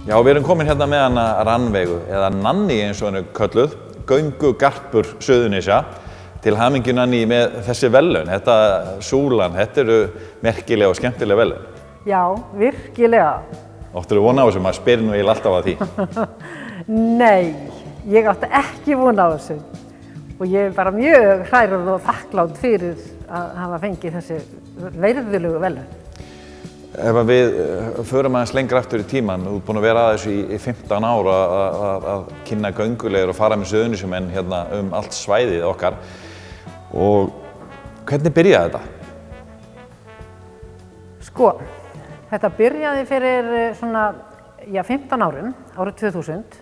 Já, við erum komin hérna með hana Rannveigu, eða Nanni eins og hann kölluð, göngugarpur Suðurnesja. Til hamingju Nanni með þessi verðlaun. Þetta súlan, þetta eru merkilega og skemmtilega verðlaun. Já, virkilega. Áttirðu von á þessu? Maður spyr nú eiginlega alltaf að því. Nei, ég átti ekki von á þessu. Og ég er bara mjög hrærður og þakklátt fyrir að hafa fengið þessi virðulegu verðlaun. Ef við förum aðeins lengra aftur í tímann, þú ert búin að vera að þessu í 15 ár að kynna gönguleiðir og fara með Suðurnesjamenn hérna allt svæðið okkar. Og hvernig byrjaði þetta? Sko, þetta byrjaði fyrir svona, 15 árum, árið 2000,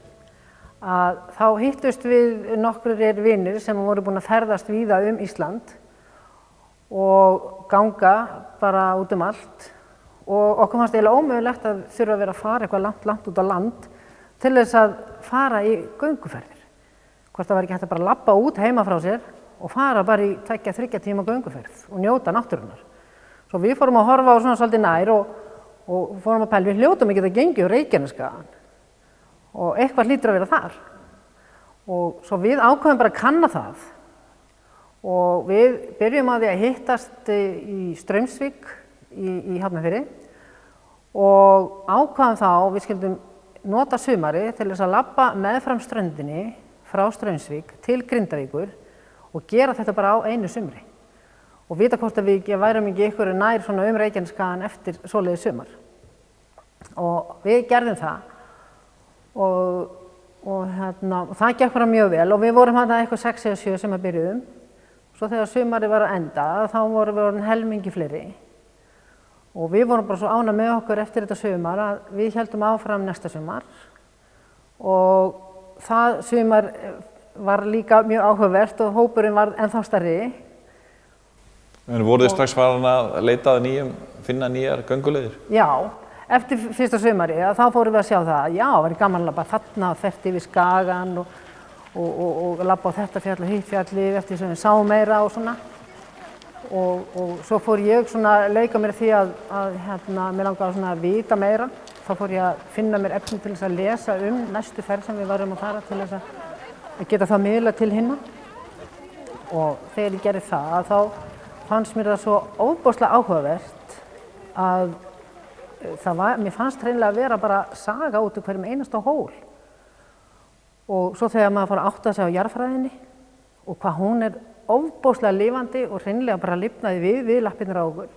að þá hittust við nokkrir vinir sem voru búin að ferðast víða Ísland og ganga bara út allt. Og okkur fannst eiginlega ómögulegt að þurfa að vera að fara eitthvað langt út á land til þess að fara í gönguferðir. Hvort það var ekki hægt að bara labba út heima frá sér og fara bara í 2-3 tíma gönguferð og njóta náttúrunnar. Svo við fórum að horfa á svona svolítið nær og fórum að pæla, við hljótum ekki að gengja Reykjanesskagann og eitthvað hlýtur að vera þar. Og svo við ákváðum bara að kanna það og við byrjum á því að hittast í Straumsvík í Hafnarfirði og ákváðum þá við skildum nota sumarið til þess að labba meðfram ströndinni frá Straumsvík til Grindavíkur og gera þetta bara á einu sumri og vita hvort að við værum ekki ykkur nær svona Reykjanesskagann eftir svoleiðis sumar. Og við gerðum það og það gekk bara mjög vel og við vorum þarna eitthvað 6 eða 7 sem að byrjuðum. Svo þegar sumarið var að enda þá vorum við orðin helmingi fleiri. Og við vorum bara svo ánægð með okkur eftir þetta sumar að við héldum áfram næsta sumar og það sumar var líka mjög áhugavert og hópurinn var ennþá stærri. En voruð þið strax farin að leita að finna nýjar gönguleiðir? Já, eftir fyrsta sumari þá fórum við að sjá það, já, það var gaman að labba þarna og þvert yfir Skagann og labba á þetta fjall og hitt fjalli eftir sem við sáum meira og svona. Og svo fór ég svona að leika mér því að mér langaði svona að vita meira. Þá fór ég að finna mér efni til þess að lesa næstu ferð sem við varum að fara til þess að geta það miðla til hinna. Og þegar ég gerði það, þá fannst mér það svo ofboðslega áhugavert að mér fannst hreinlega að vera bara saga út úr hverjum einasta hól. Og svo þegar maður fór að átta sig á jarðfræðinni og hvað hún ofboðslega lifandi og hreinlega bara lifnaði við lappirnar á okkur.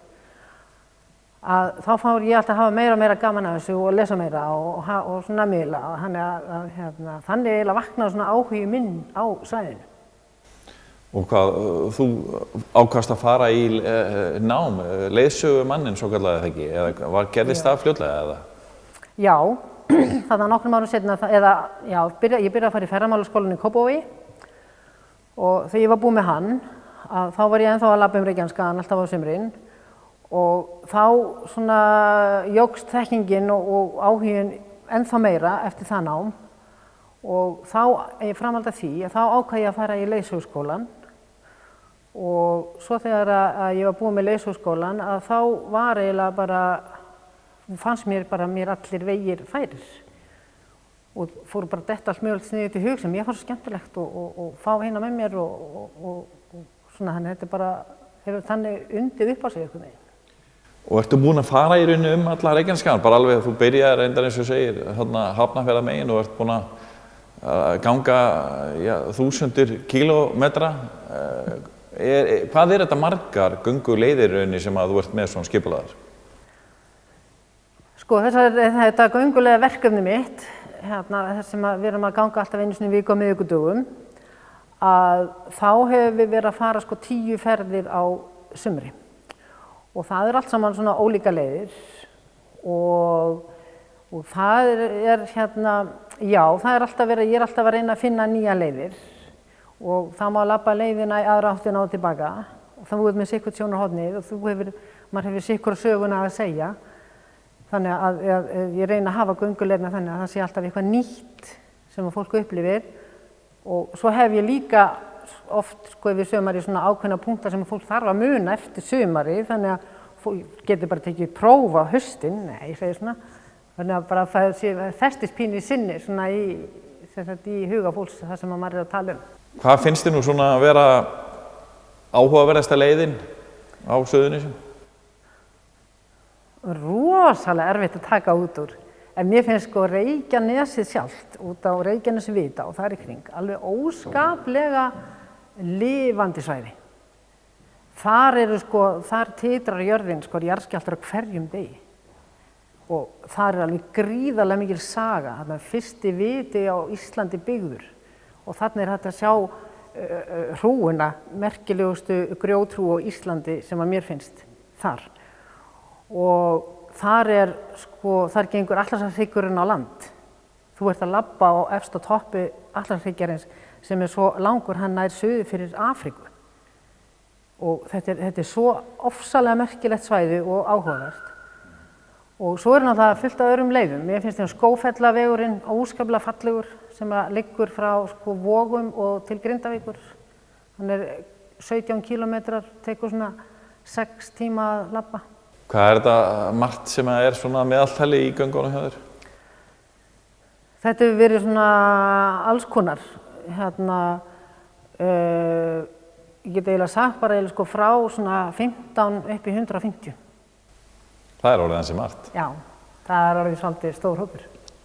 Að þá fór ég alltaf að hafa meira og meira gaman af þessu og lesa meira og svona miðla. Þannig eiginlega vaknaði svona áhugi minn á svæðinu. Og hvað, þú ákvaðst að fara í nám, leiðsögumanninn svo kallaði það ekki? Eða gerðist það fljótlega eða? Já, þarna nokkrum árum seinna, ég byrjaði að fara í ferðamálaskólann í Kópavogi. Og þegar ég var búin með hann, þá var ég ennþá að labba Reykjanesskagann alltaf á sumrin og þá svona jókst þekkingin og áhuginn ennþá meira eftir það nám og þá, framhald af því, þá ákvað ég að fara í leiðsöguskólann og svo þegar að ég var búin með leiðsöguskólann þá var eiginlega bara, fannst mér allir vegir færir. Og fóru bara detta allt mögulegt sniðugt í hug sem ég fannst svo skemmtilegt og fá hérna með mér og svona þannig þetta bara hefur þannig undið upp á sig einhvern veginn. Og ertu búin að fara í rauninu alla Reykjanesskagann, bara alveg þú byrjaði reyndar eins og segir Hafnarfjarðarmegin og ert búin að ganga 1000 kílómetra. Hvað þetta margar gönguleiðir rauninu sem að þú ert með svona skipulagðar? Sko þetta göngulega verkefni mitt þess sem við erum að ganga alltaf einu sinni í viku á miðvikudögum að þá hefur við verið að fara 10 ferðir á sumri og það allt saman svona ólíka leiðir og það já, það alltaf verið, ég alltaf að reyna að finna nýja leiðir og það má labba leiðina í aðra áttina og tilbaka og það er með sikkurt sjónarhornið og maður hefur sikkurt söguna að segja. Þannig að ég reyna að hafa gönguleiðina þannig að það sé alltaf eitthvað nýtt sem að fólk upplifir og svo hef ég líka oft yfir sumari svona ákveðna punktar sem að fólk þarf að muna eftir sumari þannig að fólk getur bara tekið próf á haustin, nei, ég segi svona, Þannig að bara það festist pínu í sinni svona í huga fólks það sem maður að tala um. Hvað finnst þér nú svona að vera áhugaverðasta leiðin á Suðurnesjum? Rosalega erfitt að taka út úr. En mér finnst sko Reykjanesið sjálft út á Reykjanesvita og þar í kring alveg óskaplega lifandi svæði. Þar titrar jörðin jarðskjálftar á hverjum degi. Og þar alveg gríðarlega mikil saga, þarna fyrsti viti á Íslandi byggður. Og þarna hægt að sjá hrúuna, merkilegustu grjóthrú á Íslandi sem að mér finnst þar. Og þar gengur Atlantshryggjurinn á land. Þú ert að labba á efsta toppi Atlantshryggjarins sem svo langur hann nær suður fyrir Afríku. Og þetta er svo ofsalega merkilegt svæði og áhugavert. Og svo náttúrulega fullt af öðrum leiðum. Mér finnst Skógfellavegurinn óskaplega fallegur sem liggur frá Vogum og til Grindavíkur. Hann er 17 kílómetrar, tekur svona 6 tíma að labba. Hvað er þetta margt sem er svona meðaltali í göngunum hjá þér? Þetta hefur verið svona alls konar. Ég get eiginlega sagt bara frá svona 15 upp í 150. Það er orðið ansi margt. Já, það er orðið svolítið stór hópur.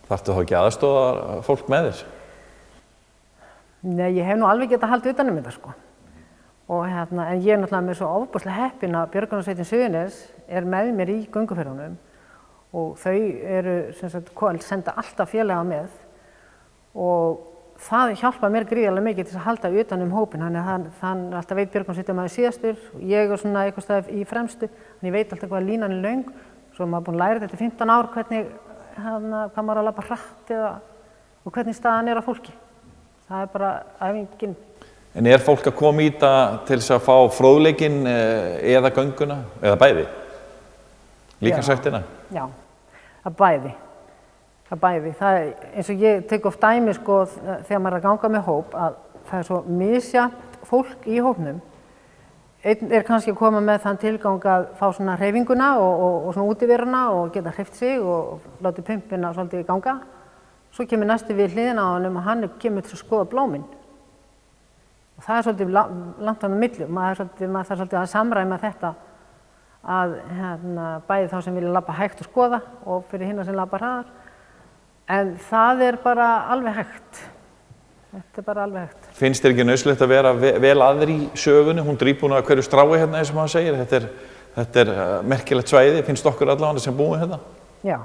Þarftu þá ekki aðstoða fólk með þér? Nei, ég hef nú alveg getað haldið utan um þetta Og en ég er náttúrulega með svo ofboðslega heppin að Björgunarsveitin Suðurnes er með mér í gönguferðunum og þau eru senda alltaf félaga með og það hjálpa mér gríðarlega mikið til að halda utan um hópinn. Þannig alltaf veit Björgunarsveitin maður síðastur og ég er svona eitthvað stað í fremstu, þannig ég veit alltaf hvað línan er löng. Svo maður búin að læra þetta í 15 ár hvernig hvað maður að labba hratt og hvernig staðan er á fólki. Það er bara æfingin. En er fólk að koma í þetta til þess að fá fróðleikinn eða gönguna, eða bæði? Líkamsræktina? Já, það bæði. Það er, eins og ég tek oft dæmi þegar maður er að ganga með hóp, að það er svo misjafnt fólk í hópnum. Einn er kannski að koma með þann tilgang að fá svona hreyfinguna og svona útiveruna og geta hreyft sig og láti pumpina svolítið ganga. Svo kemur næsti við hliðina á honum og hann kemur til að skoða blómin. Og það er svolítið langt á milli, maður þarf svolítið að samræma þetta að bæði þá sem vilja labba hægt og skoða og fyrir hina sem labba hraðar. En það er bara alveg hægt. Þetta er bara alveg hægt. Finnst þér ekki nauðsynlegt að vera vel aðri í sögunni? Hún drýbúin að hverju strái hérna eins og maður segir. Þetta er merkilegt svæði, finnst okkur allavega sem búum hérna? Já,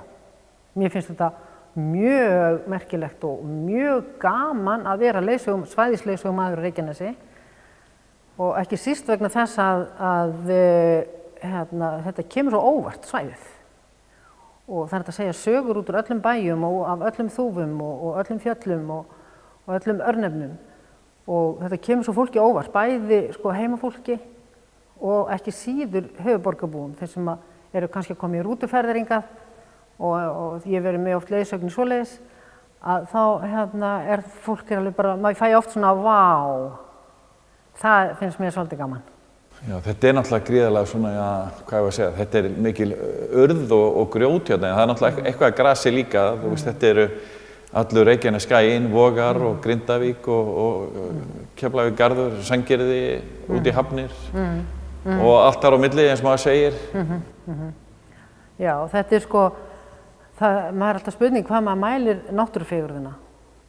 mér finnst þetta mjög merkilegt og mjög gaman að vera svæðisleiðsögumaður á Reykjanesi og ekki síst vegna þess að þetta kemur svo óvart svæðið og það er að segja sögur út úr öllum bæjum og af öllum þúfum og öllum fjöllum og öllum örnefnum og þetta kemur svo fólki óvart, bæði heimafólki og ekki síður höfuðborgarbúum, þeir sem eru kannski að koma í rútuferðir hingað og ég verið með oft leiðsögn svoleiðis að þá fólk alveg bara, maður fæ oft svona vá, það finnst mér svolítið gaman. Já, þetta er náttúrulega gríðarlega svona, hvað ég að segja, þetta er mikil urð og grjót hérna, en það er náttúrulega eitthvað grasi líka, þú veist, þetta eru allur Reykjanesskaginn, Vogar og Grindavík og Keflavíkurgarður, Sandgerði, út í Hafnir og allt þar á milli eins og maður segir. Já, þetta er maður er alltaf spurning hvað maður mælir náttúrufegurðina,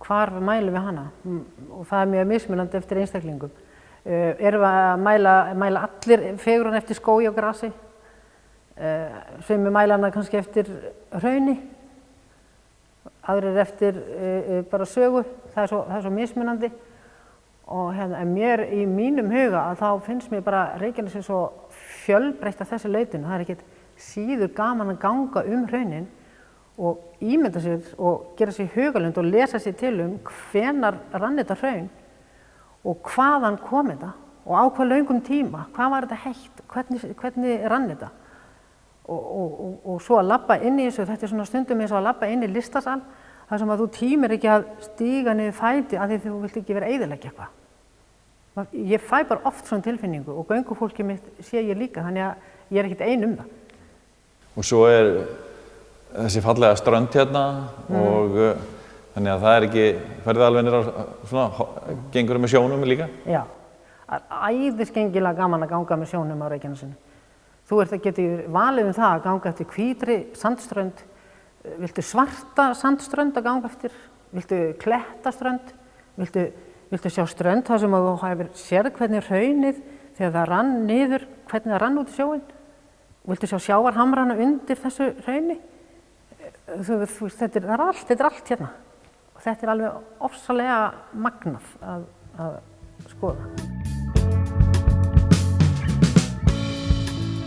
hvar mælum við hana og það er mjög mismunandi eftir einstaklingum. Erum við að mæla allir fegurðina eftir skógi og grasi, sumir mæla hana kannski eftir hrauni, aðrir eftir bara sögu, það er svo mismunandi og en mér í mínum huga að þá finnst mér bara Reykjanesi svo fjölbreytt að þessu leitinu, það er ekkert síður gaman að ganga hraunin og ímynda sér og gera sér hugalund og lesa sér til hvenær rann þetta hraun og hvaðan kom þetta og á hvað löngum tíma, hvað var þetta heitt, hvernig rann þetta og svo að labba inn í þessu, þetta er svona stundum eins og að labba inn í listasal þar sem að þú tímir ekki að stíga niður fæti af því þú vilt ekki vera að eyðileggja eitthvað. Ég fæ bara oft svona tilfinningu og göngufólkið mitt sé ég líka, þannig að ég er ekkert ein það. Og svo þessi fallega strönd hérna og þannig að það ekki, ferðið alveg niður á svona, gengur með sjónum líka? Já, það er æðisgengilega gaman að ganga með sjónum á Reykjanesinu. Þú getur valið það að ganga eftir hvítri sandströnd, viltu svarta sandströnd að ganga eftir, viltu klettaströnd, viltu sjá strönd þar sem þú hefur séð hvernig hraunið þegar það rann niður, hvernig það rann út í sjóinn, viltu sjá sjávarhamrana undir þessu hrauni. Þetta er allt hérna og þetta er alveg ofsalega magnað að skoða.